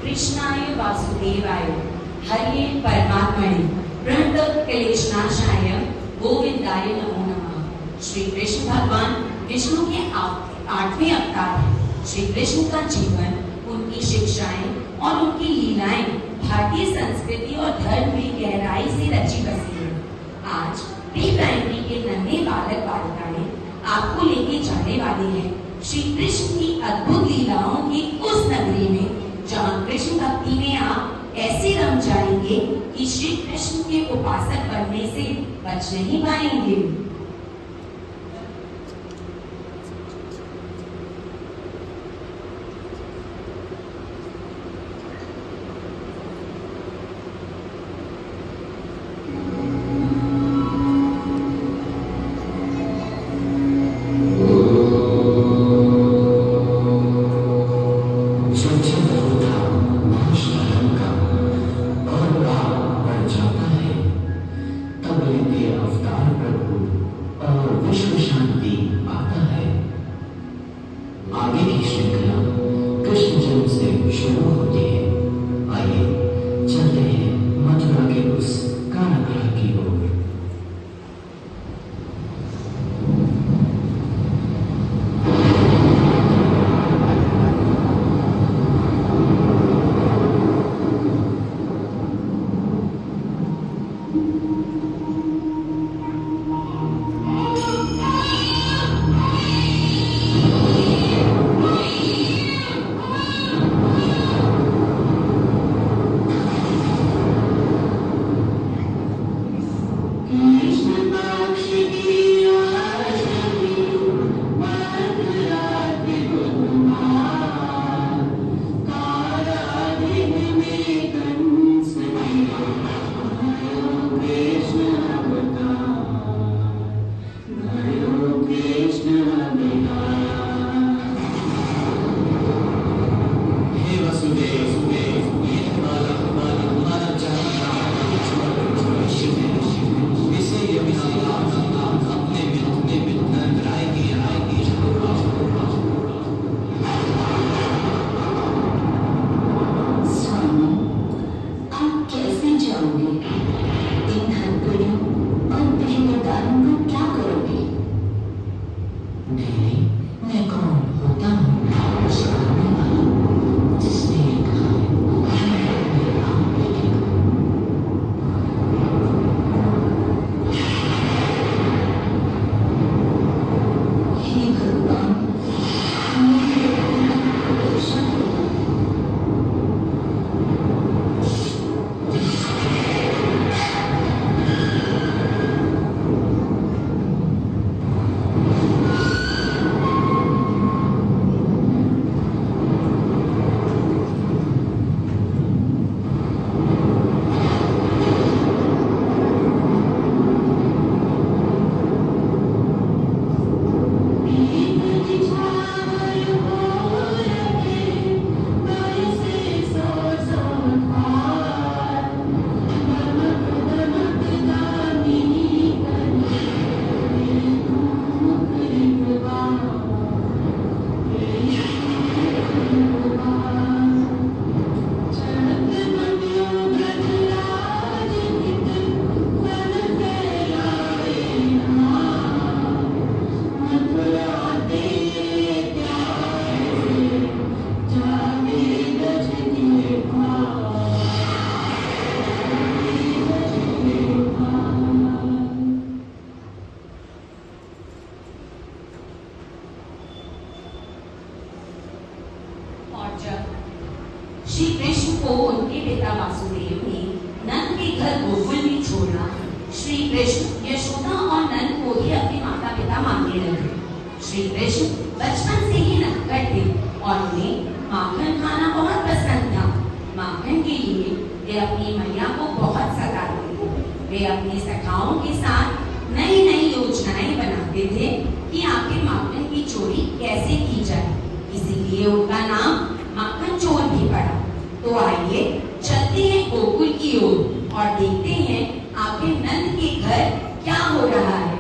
कृष्णाय वासुदेवाय हरे परमात्मने प्रणत क्लेशनाशाय गोविंदाय नमो नमः। श्री कृष्ण भगवान विष्णु के 8वें अवतार हैं। श्री कृष्ण का जीवन, उनकी शिक्षाएं और उनकी लीलाएं भारतीय संस्कृति और धर्म में गहराई से रची बसी है। आज प्री प्राइमरी के नन्हे बालक बालिकाएं आपको लेके जाने वाले हैं श्री कृष्ण की अद्भुत लीलाओं की उस नगरी में, जहाँ कृष्ण भक्ति में आप ऐसे रम जाएंगे कि श्री कृष्ण के उपासक बनने से बच नहीं पाएंगे। श्री कृष्ण को उनके पिता वासुदेव ने नंद के घर गोकुल में छोड़ा। श्री कृष्ण यशोदा और नंद को ही अपने माता पिता मानने लगे। श्री कृष्ण बचपन से ही नटखट थे और उन्हें माखन खाना बहुत पसंद था। माखन के लिए वे अपनी मैया को बहुत सताते थे। वे अपनी सखाओं के साथ नई नई योजनाएं बनाते थे कि आखिर माखन की चोरी कैसे की जाए। इसीलिए उनका नाम माखन चोर भी पड़ा। तो आइए चलते हैं गोकुल की ओर और देखते हैं आखिर नंद के घर क्या हो रहा है।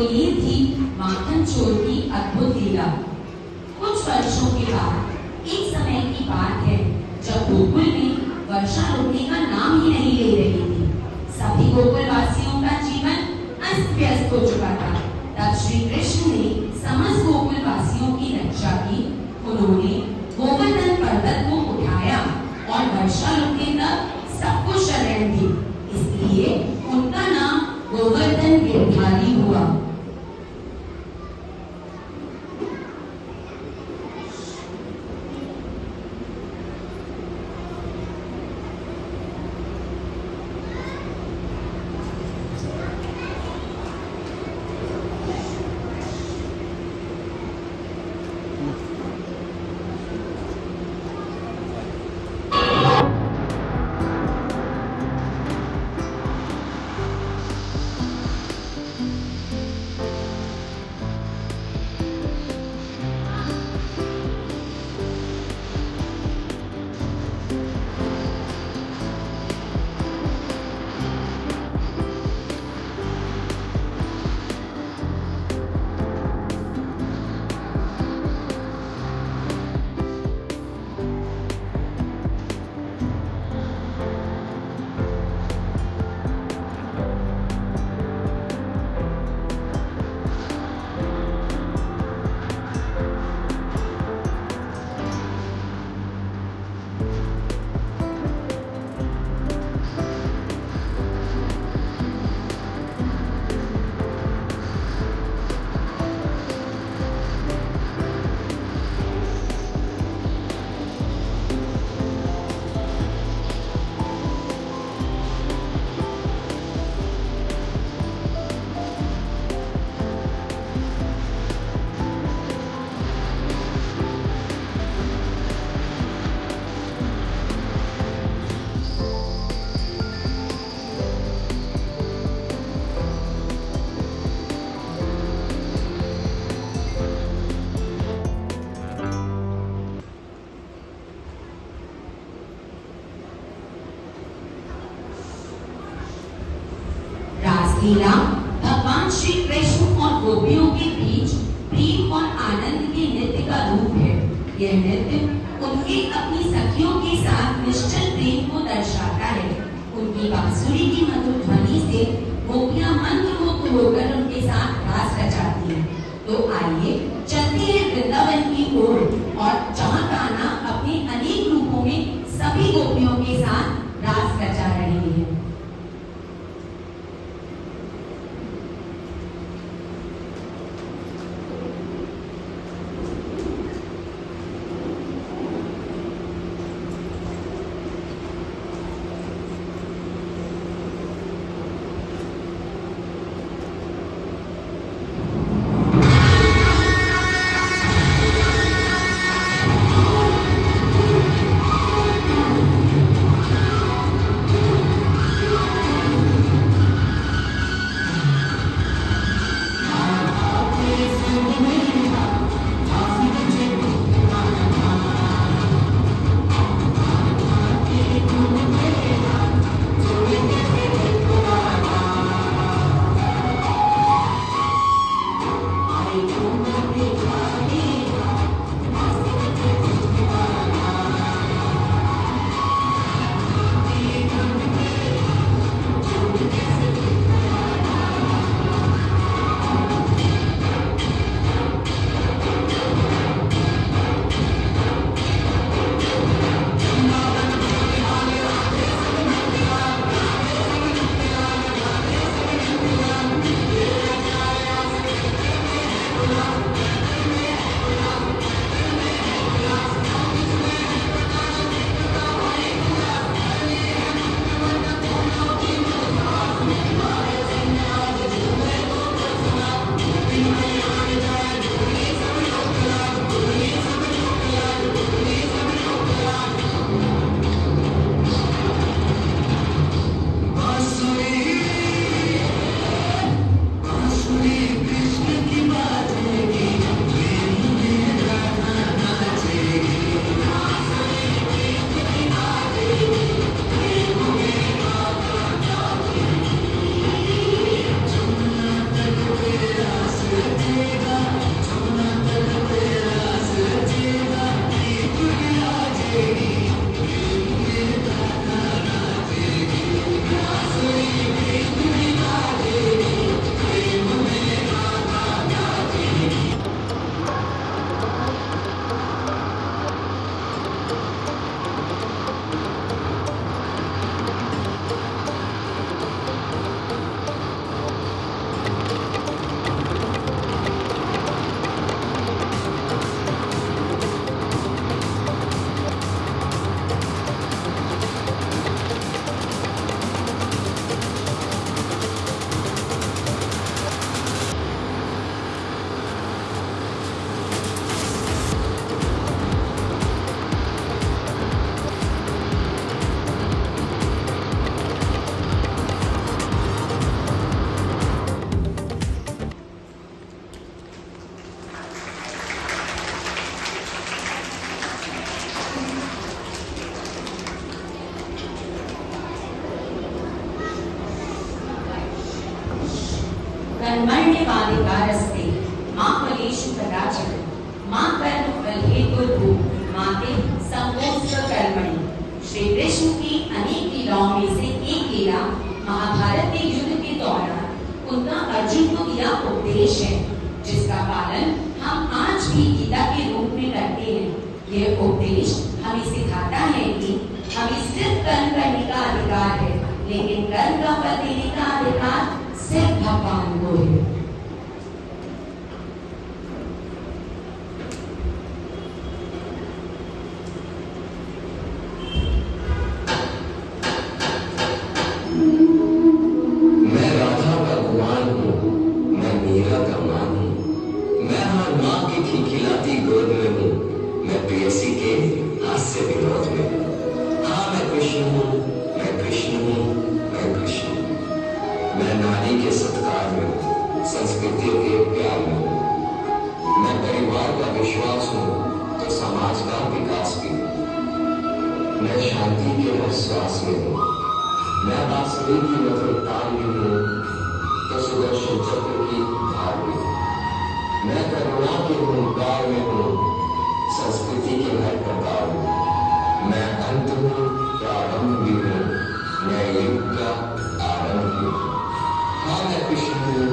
ये थी माखन चोर की अद्भुत लीला। कुछ वर्षों के बाद एक समय की बात है जब गोकुल में वर्षा रुकने का नाम ही नहीं ले रही थी। सभी गोकुल वासियों का जीवन अस्त व्यस्त हो चुका था। तब श्री कृष्ण ने समस्त गोकुल वासियों की रक्षा की। उन्होंने गोवर्धन पर्वत को उठाया और वर्षा रुकने तक सबको शरण दी। इसलिए उनका नाम गोवर्धन गिरधारी हुआ। लीला भगवान श्री कृष्ण और गोपियों के बीच प्रेम और आनंद के नृत्य का रूप है। यह नृत्य उनके अपनी सखियों के साथ निश्चल प्रेम को दर्शाता है। उनकी बांसुरी की मधुर ध्वनि से गोपियां मंत्रमुग्ध होकर उनके साथ रास रचाती हैं। तो आइए चलते हैं वृंदावन की ओर और जहाँ कान्हा अपने अनेक रूपों में सभी गोपियों के साथ रास रचा रहे हैं। कर्मकाधिकारस्ते मा फलेषु कदाचन मा कर्मफल हेतुर्भुः मा ते संगोऽस्त्व कर्मणि। श्री कृष्ण की अनेक लीलाओं में से एक लीला महाभारत के युद्ध के दौरान उनका अर्जुन को यह उपदेश है, जिसका पालन हम आज भी गीता के रूप में करते हैं। यह उपदेश हमें सिखाता है कि हमें सिर्फ कर्म करने का अधिकार है, लेकिन कर्म का फल देने का अधिकार सिर्फ भगवान को है। मैं राधा का गुमान हूँ, मैं मीरा का मान हूँ, मैं हर माँ की खिलखिलाती गोद में हूँ, मैं प्रेयसी के हास्य विनोद में हूँ। हाँ मैं कृष्ण हूँ, मैं कृष्ण हूँ, मैं कृष्ण हूँ। मैं नारी के सत्कार में हूँ, संस्कृति के प्यार में हूँ। मैं परिवार का विश्वास हूँ तो समाज का विकास भी हूँ। मैं शांति के हर श्वास में हूँ, मैं बांसुरी की मधुर ताल में हूँ तो सुदर्शन चक्र की धार में हूँ। मैं करुणा के हुंकार में हूँ, संस्कृति के हर प्रकार में। मैं अंत हूँ, प्रारंभ भी हूँ, मैं युग का आरंभ भी हूँ। हाँ मैं कृष्ण हूँ,